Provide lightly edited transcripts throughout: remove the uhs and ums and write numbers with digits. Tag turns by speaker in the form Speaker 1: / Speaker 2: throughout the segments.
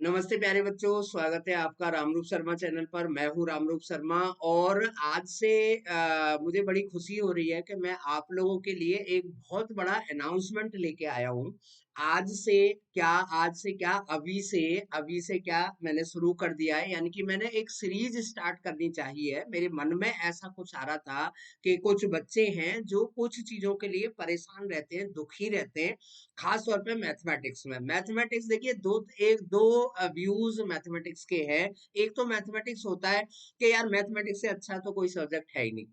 Speaker 1: नमस्ते प्यारे बच्चों, स्वागत है आपका रामरूप शर्मा चैनल पर। मैं हूँ रामरूप शर्मा और आज से मुझे बड़ी खुशी हो रही है कि मैं आप लोगों के लिए एक बहुत बड़ा अनाउंसमेंट लेके आया हूँ। आज से क्या अभी से क्या मैंने शुरू कर दिया है, यानी कि मैंने एक सीरीज स्टार्ट करनी चाहिए। मेरे मन में ऐसा कुछ आ रहा था कि कुछ बच्चे हैं जो कुछ चीजों के लिए परेशान रहते हैं, दुखी रहते हैं, खास तौर पे मैथमेटिक्स। देखिए, दो व्यूज मैथमेटिक्स के हैं। एक तो मैथमेटिक्स होता है कि यार मैथमेटिक्स से अच्छा तो कोई सब्जेक्ट है ही नहीं,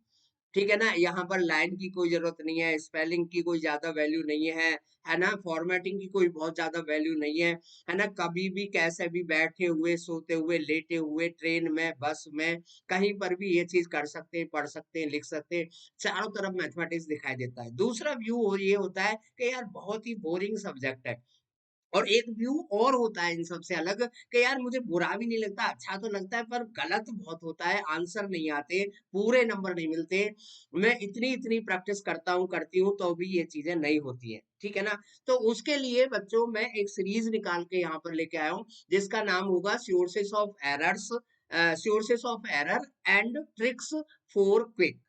Speaker 1: ठीक है ना। यहाँ पर लाइन की कोई जरूरत नहीं है, स्पेलिंग की कोई ज्यादा वैल्यू नहीं है ना, फॉर्मेटिंग की कोई बहुत ज्यादा वैल्यू नहीं है ना। कभी भी कैसे भी बैठे हुए, सोते हुए, लेटे हुए, ट्रेन में, बस में, कहीं पर भी ये चीज कर सकते हैं, पढ़ सकते हैं, लिख सकते हैं। चारों तरफ मैथमेटिक्स दिखाई देता है। दूसरा व्यू ये होता है कि यार बहुत ही बोरिंग सब्जेक्ट है। और एक व्यू और होता है इन सबसे अलग कि यार मुझे बुरा भी नहीं लगता, अच्छा तो लगता है, पर गलत बहुत होता है, आंसर नहीं आते, पूरे नंबर नहीं मिलते। मैं इतनी इतनी प्रैक्टिस करती हूँ तो भी ये चीजें नहीं होती हैं, ठीक है ना। तो उसके लिए बच्चों मैं एक सीरीज निकाल के यहाँ पर लेके आया हूँ जिसका नाम होगा sources of error and tricks for quick.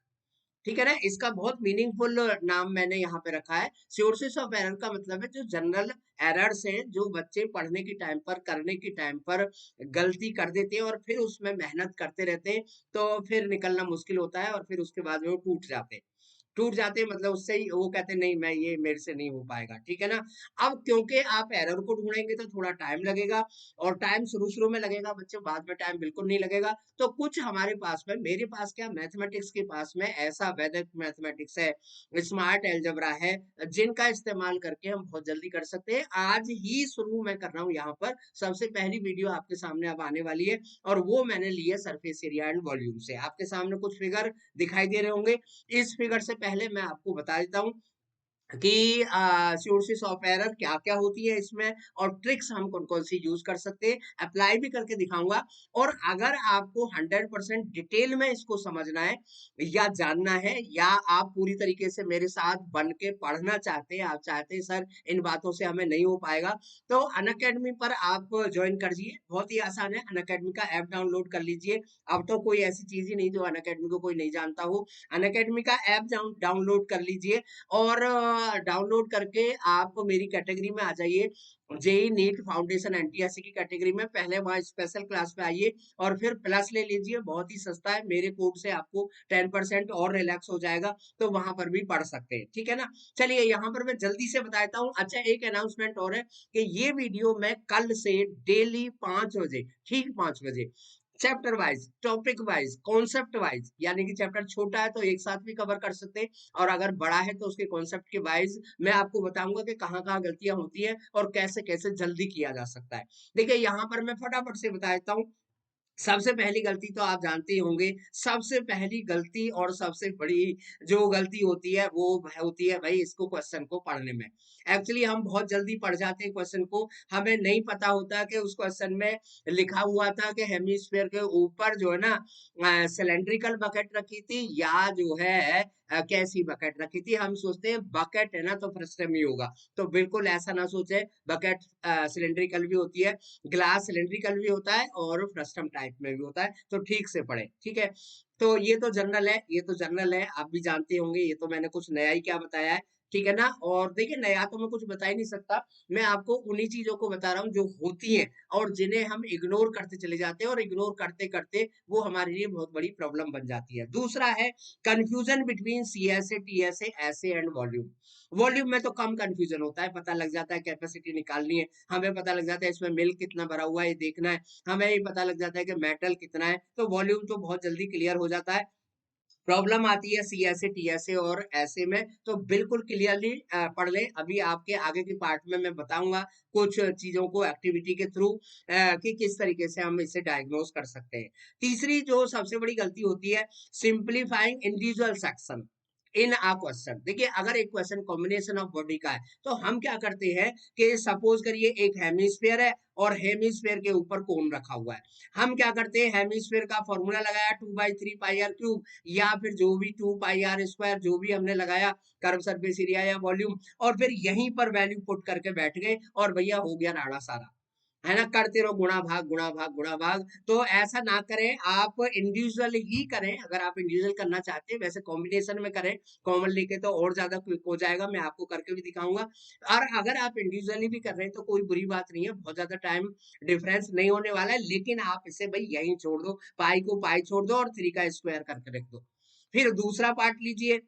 Speaker 1: ठीक है ना, इसका बहुत मीनिंगफुल नाम मैंने यहाँ पे रखा है। सोर्सेस ऑफ एरर का मतलब है जो जनरल एरर्स हैं, जो बच्चे पढ़ने के टाइम पर, करने के टाइम पर गलती कर देते हैं और फिर उसमें मेहनत करते रहते हैं, तो फिर निकलना मुश्किल होता है और फिर उसके बाद में वो टूट जाते हैं, मतलब उससे ही वो कहते हैं नहीं, मैं ये मेरे से नहीं हो पाएगा, ठीक है ना। अब क्योंकि आप एरर को ढूंढेंगे तो थोड़ा टाइम लगेगा, और टाइम शुरू शुरू में लगेगा बच्चों, बाद में टाइम बिल्कुल नहीं लगेगा। तो कुछ हमारे पास में, मेरे पास क्या, मैथमेटिक्स के पास में ऐसा वैदिक मैथमेटिक्स है, स्मार्ट एल्जेब्रा है, जिनका इस्तेमाल करके हम बहुत जल्दी कर सकते हैं। आज ही शुरू मैं कर रहा हूँ यहाँ पर, सबसे पहली वीडियो आपके सामने अब आने वाली है, और वो मैंने ली है सरफेस एरिया एंड वॉल्यूम से। आपके सामने कुछ फिगर दिखाई दे रहे होंगे। इस फिगर से पहले मैं आपको बता देता हूँ कि सोर्सेस ऑफ एरर क्या क्या होती है इसमें, और ट्रिक्स हम कौन कौन सी यूज कर सकते हैं, अप्लाई भी करके दिखाऊंगा। और अगर आपको 100% डिटेल में इसको समझना है या जानना है, या आप पूरी तरीके से मेरे साथ बन के पढ़ना चाहते हैं, आप चाहते हैं सर इन बातों से हमें नहीं हो पाएगा, तो अनअकैडमी पर आप ज्वाइन कर लीजिए। बहुत ही आसान है, अनअकैडमी का ऐप डाउनलोड कर लीजिए। अब तो कोई ऐसी चीज ही नहीं जो अनअकैडमी को कोई नहीं जानता हो। अनअकैडमी का ऐप डाउनलोड कर लीजिए, और डाउनलोड करके आप मेरी कैटेगरी में आ जाइए, जेई नीट फाउंडेशन एनटीएससी की कैटेगरी में। पहले वहाँ स्पेशल क्लास पे आइए और फिर प्लस ले लीजिए, बहुत ही सस्ता है, मेरे कोड से आपको 10% और रिलैक्स हो जाएगा, तो वहां पर भी पढ़ सकते हैं, ठीक है ना। चलिए यहाँ पर मैं जल्दी से बता देता हूँ। अच्छा, एक अनाउंसमेंट और है कि ये वीडियो मैं कल से डेली 5 बजे, ठीक 5 बजे, chapter wise, topic wise, concept wise, यानी कि चैप्टर छोटा है तो एक साथ भी कवर कर सकते हैं, और अगर बड़ा है तो उसके कॉन्सेप्ट के वाइज मैं आपको बताऊंगा कि कहाँ कहाँ गलतियां होती है और कैसे कैसे जल्दी किया जा सकता है। देखिए यहाँ पर मैं फटाफट से बता देता हूँ। सबसे पहली गलती तो आप जानते ही होंगे, सबसे पहली गलती और सबसे बड़ी जो गलती होती है वो होती है भाई, इसको क्वेश्चन को पढ़ने में। एक्चुअली हम बहुत जल्दी पढ़ जाते हैं क्वेश्चन को, हमें नहीं पता होता कि उस क्वेश्चन में लिखा हुआ था कि हेमिस्फीयर के ऊपर जो है ना सिलेंड्रिकल बकेट रखी थी, या जो है कैसी बकेट रखी थी। हम सोचते हैं बकेट है ना तो फ्रस्टम ही होगा, तो बिल्कुल ऐसा ना सोचे। बकेट सिलेंड्रिकल भी होती है, ग्लास सिलेंड्रिकल भी होता है, और फ्रस्टम टाइप में भी होता है, तो ठीक से पढ़े, ठीक है। तो ये तो जनरल है, आप भी जानते होंगे, ये तो मैंने कुछ नया ही क्या बताया है, ठीक है ना। और देखिए, नया तो मैं कुछ बता ही नहीं सकता, मैं आपको उन्हीं चीजों को बता रहा हूँ जो होती हैं और जिन्हें हम इग्नोर करते चले जाते हैं, और इग्नोर करते करते वो हमारे लिए बहुत बड़ी प्रॉब्लम बन जाती है। दूसरा है confusion between CSA, TSA, SA and volume. Volume में तो कम कंफ्यूजन होता है, पता लग जाता है कैपेसिटी निकालनी है, हमें पता लग जाता है इसमें मिल्क कितना भरा हुआ है ये देखना है, हमें ही पता लग जाता है कि मेटल कितना है, तो वॉल्यूम तो बहुत जल्दी क्लियर हो जाता है। प्रॉब्लम आती है सीएसए, टीएसए और ऐसे में, तो बिल्कुल क्लियरली पढ़ लें। अभी आपके आगे के पार्ट में मैं बताऊंगा कुछ चीजों को एक्टिविटी के थ्रू कि किस तरीके से हम इसे डायग्नोस कर सकते हैं। तीसरी जो सबसे बड़ी गलती होती है, simplifying individual section in a question. देखिए, अगर एक क्वेश्चन कॉम्बिनेशन ऑफ बॉडी का है तो हम क्या करते हैं कि सपोज करिए एक हेमिस्फीयर है और हेमिस्फीयर के ऊपर कोन रखा हुआ है। हम क्या करते हैं, हेमिस्फीयर का फॉर्मूला लगाया 2/3 पाई आर क्यूब, या फिर जो भी 2 पाई आर स्क्वायर जो भी हमने लगाया, कर्व सरफेस एरिया या वॉल्यूम, और फिर यहीं पर वैल्यू पुट करके बैठ गए और भैया हो गया राड़ा सारा। है ना, करते रहो गुणा भाग गुणा भाग गुणा भाग। तो ऐसा ना करें, आप इंडिविजुअल ही करें अगर आप इंडिविजुअल करना चाहते हैं, वैसे कॉम्बिनेशन में करें, कॉमन लेके तो और ज्यादा क्विक हो जाएगा, मैं आपको करके भी दिखाऊंगा। और अगर आप इंडिविजुअली भी कर रहे हैं तो कोई बुरी बात नहीं है, बहुत ज्यादा टाइम डिफरेंस नहीं होने वाला है, लेकिन आप इसे भाई यहीं छोड़ दो, पाई को पाई छोड़ दो और 3 का स्क्वायर करके रख दो। फिर दूसरा पार्ट लीजिए,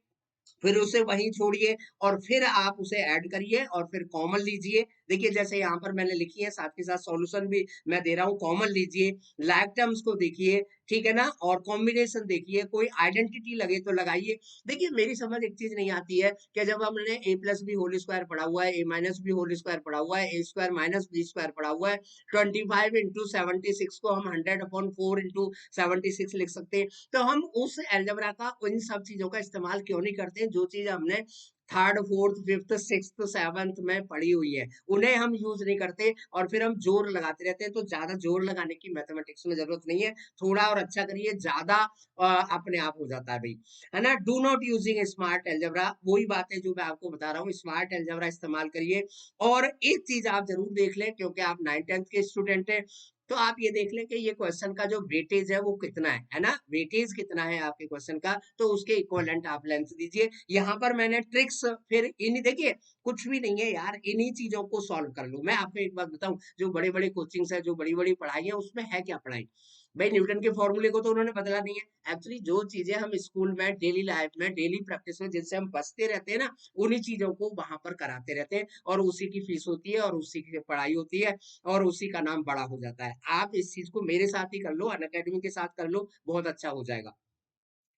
Speaker 1: फिर उसे वहीं छोड़िए और फिर आप उसे ऐड करिए और फिर कॉमन लीजिए। देखिए जैसे यहाँ पर मैंने लिखी है, साथ के साथ सॉल्यूशन भी मैं दे रहा हूँ। कॉमन लीजिए, लाइक टर्म्स को देखिए, ठीक है ना, और कॉम्बिनेशन देखिए, कोई आइडेंटिटी लगे तो लगाइए। देखिए मेरी समझ एक चीज नहीं आती है कि जब हमने ए प्लस बी होल स्क्वायर पढ़ा हुआ है, ए माइनस बी होल स्क्वायर पढ़ा हुआ है, ए स्क्वायर माइनस बी स्क्वायर पढ़ा हुआ है, 25 into 76 को हम 100/4 into 76 लिख सकते हैं। तो हम उस अलजेब्रा का, उन सब चीजों का इस्तेमाल क्यों नहीं करते हैं जो चीज हमने third fourth fifth sixth seventh में पढ़ी हुई है, उन्हें हम यूज नहीं करते और फिर हम जोर लगाते रहते हैं। तो ज्यादा जोर लगाने की मैथमेटिक्स में जरूरत नहीं है, थोड़ा और अच्छा करिए, ज्यादा अपने आप हो जाता है भाई, है ना। Do not using smart algebra, वही बात है जो मैं आपको बता रहा हूँ, स्मार्ट अलजेब्रा इस्तेमाल करिए। और एक चीज आप जरूर देख लें, क्योंकि आप 9th-10th के स्टूडेंट हैं, तो आप ये देख लें कि ये क्वेश्चन का जो वेटेज है वो कितना है ना, वेटेज कितना है आपके क्वेश्चन का, तो उसके इक्वलेंट आप लेंथ दीजिए। यहाँ पर मैंने ट्रिक्स, फिर इन देखिए कुछ भी नहीं है यार, इन्हीं चीजों को सॉल्व कर लो। मैं आपको एक बात बताऊं, जो बड़े बड़े कोचिंग्स है, जो बड़ी बड़ी पढ़ाई है, उसमें है क्या पढ़ाई? भाई न्यूटन के फॉर्मूले को तो उन्होंने बदला नहीं है। एक्चुअली जो चीजें हम स्कूल में, डेली लाइफ में, डेली प्रैक्टिस में जिनसे हम बचते रहते हैं ना, उन्हीं चीजों को वहां पर कराते रहते हैं, और उसी की फीस होती है और उसी की पढ़ाई होती है और उसी का नाम बड़ा हो जाता है। आप इस चीज को मेरे साथ ही कर लो, अनअकैडमी के साथ कर लो, बहुत अच्छा हो जाएगा।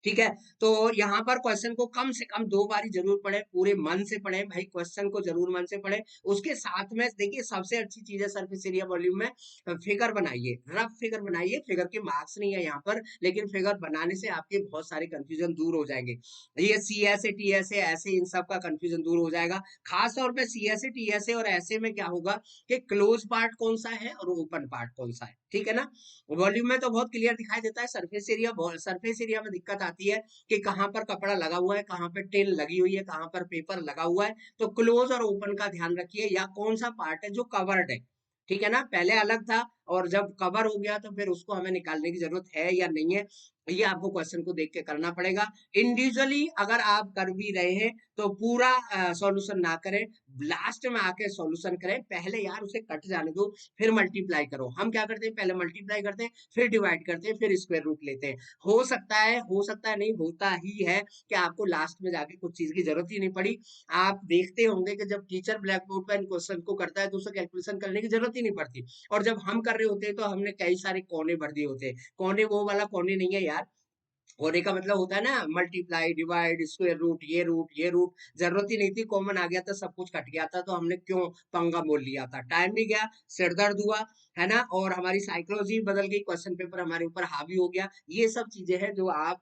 Speaker 1: ठीक है। तो यहाँ पर क्वेश्चन को कम से कम 2 बारी जरूर पढ़े, पूरे मन से पढ़े भाई, क्वेश्चन को जरूर मन से पढ़े। उसके साथ में देखिए सबसे अच्छी चीज है सरफेस एरिया वॉल्यूम में, फिगर बनाइए, रफ फिगर बनाइए। फिगर के मार्क्स नहीं है यहाँ पर, लेकिन फिगर बनाने से आपके बहुत सारे कंफ्यूजन दूर हो जाएंगे। ये C S A T S A ऐसे इन सब का कंफ्यूजन दूर हो जाएगा। खास तौर पे C S A T S A और ऐसे में क्या होगा कि क्लोज पार्ट कौन सा है और ओपन पार्ट कौन सा है, ठीक है ना। वॉल्यूम में तो बहुत क्लियर दिखाई देता है, सरफेस एरिया, सरफेस एरिया में दिक्कत आती है कि कहाँ पर कपड़ा लगा हुआ है, कहाँ पर टेल लगी हुई है, कहाँ पर पेपर लगा हुआ है। तो क्लोज और ओपन का ध्यान रखिए, या कौन सा पार्ट है जो कवर्ड है, ठीक है ना। पहले अलग था और जब कवर हो गया तो फिर उसको हमें निकालने की जरूरत है या नहीं है, ये आपको क्वेश्चन को देख के करना पड़ेगा। इंडिविजुअली अगर आप कर भी रहे हैं तो पूरा सॉल्यूशन ना करें, लास्ट में आके सॉल्यूशन करें। पहले यार उसे कट जाने दो, फिर मल्टीप्लाई करो। हम क्या करते हैं, पहले मल्टीप्लाई करते हैं, फिर डिवाइड करते हैं, फिर स्क्वायर रूट लेते हैं। हो सकता है नहीं, होता ही है कि आपको लास्ट में जाके कुछ चीज की जरूरत ही नहीं पड़ी। आप देखते होंगे कि जब टीचर ब्लैक बोर्ड पर इन क्वेश्चन को करता है तो उसे कैलकुलेशन करने की जरूरत ही नहीं पड़ती, और जब हम कर रहे होते हैं तो हमने कई सारे कोने भर दिए होते हैं। कोने वो वाला कोने नहीं है यार, होने का मतलब होता है ना, मल्टीप्लाई, डिवाइड, स्क्वायर रूट, ये रूट, ये रूट। जरूरत ही नहीं थी, कॉमन आ गया था, सब कुछ कट गया था, तो हमने क्यों पंगा मोल लिया था, टाइम भी गया, सिर दर्द हुआ, है ना, और हमारी साइकोलॉजी बदल गई, क्वेश्चन पेपर हमारे ऊपर हावी हो गया। ये सब चीजें हैं जो आप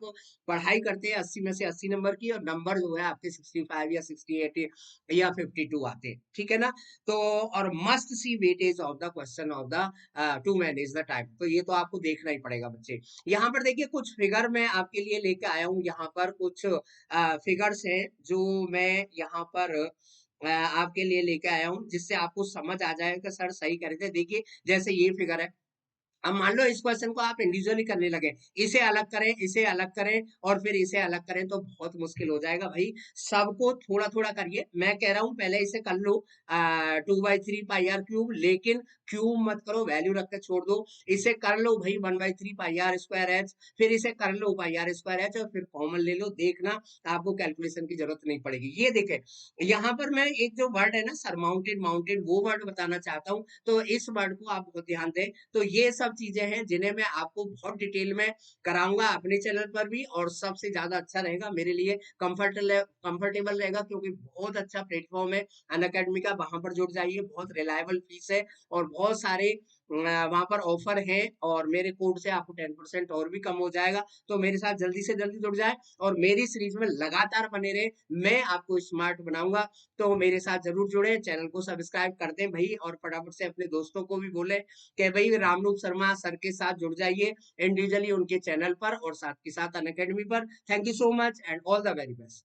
Speaker 1: पढ़ाई करते हैं 80 में से 80 नंबर की, और नंबर जो है आपके 65 या 68 या 52 आते हैं, ठीक है ना। तो और must see weightage of the question of the two manage the time, तो ये तो आपको देखना ही पड़ेगा बच्चे। यहाँ पर देखिए कुछ फिगर मैं आपके लिए लेके आया हूँ, यहाँ पर कुछ फिगर्स हैं जो मैं यहाँ पर आपके लिए लेके आया हूँ, जिससे आपको समझ आ जाएगा सर सही कह रहे थे। देखिए जैसे ये फिगर है, अब मान लो इस क्वेश्चन को आप इंडिविजुअली करने लगे, इसे अलग करें, इसे अलग करें और फिर इसे अलग करें, तो बहुत मुश्किल हो जाएगा भाई। सबको थोड़ा थोड़ा करिए, मैं कह रहा हूं पहले इसे कर लो 2/3 पाई आर क्यूब, लेकिन क्यूब मत करो, वैल्यू रख के छोड़ दो। इसे कर लो भाई 1/3 पाई आर स्क्वायर एच, फिर इसे कर लो पाई आर स्क्वायर एच, और फिर कॉमन ले लो, देखना आपको कैलकुलेशन की जरूरत नहीं पड़ेगी। ये देखे यहाँ पर मैं एक जो वर्ड है ना सरमाउंटेड, माउंटेड, वो वर्ड बताना चाहता हूँ, तो इस वर्ड को आप बहुत ध्यान दें। तो ये सब चीजें हैं जिन्हें मैं आपको बहुत डिटेल में कराऊंगा अपने चैनल पर भी, और सबसे ज्यादा अच्छा रहेगा मेरे लिए, कंफर्टेबल रहेगा, क्योंकि बहुत अच्छा प्लेटफॉर्म है अनअकैडमी का। वहां पर जुड़ जाइए, बहुत रिलायबल फीस है और बहुत सारे वहां पर ऑफर है, और मेरे कोड से आपको 10% और भी कम हो जाएगा। तो मेरे साथ जल्दी से जल्दी जुड़ जाए और मेरी सीरीज में लगातार बने रहे, मैं आपको स्मार्ट बनाऊंगा। तो मेरे साथ जरूर जुड़े, चैनल को सब्सक्राइब कर दें भाई, और फटाफट से अपने दोस्तों को भी बोले कि भाई रामरूप शर्मा सर के साथ जुड़ जाइए इंडिविजुअली उनके चैनल पर और साथ के साथ अनअकैडमी पर। Thank you so much and all the very best.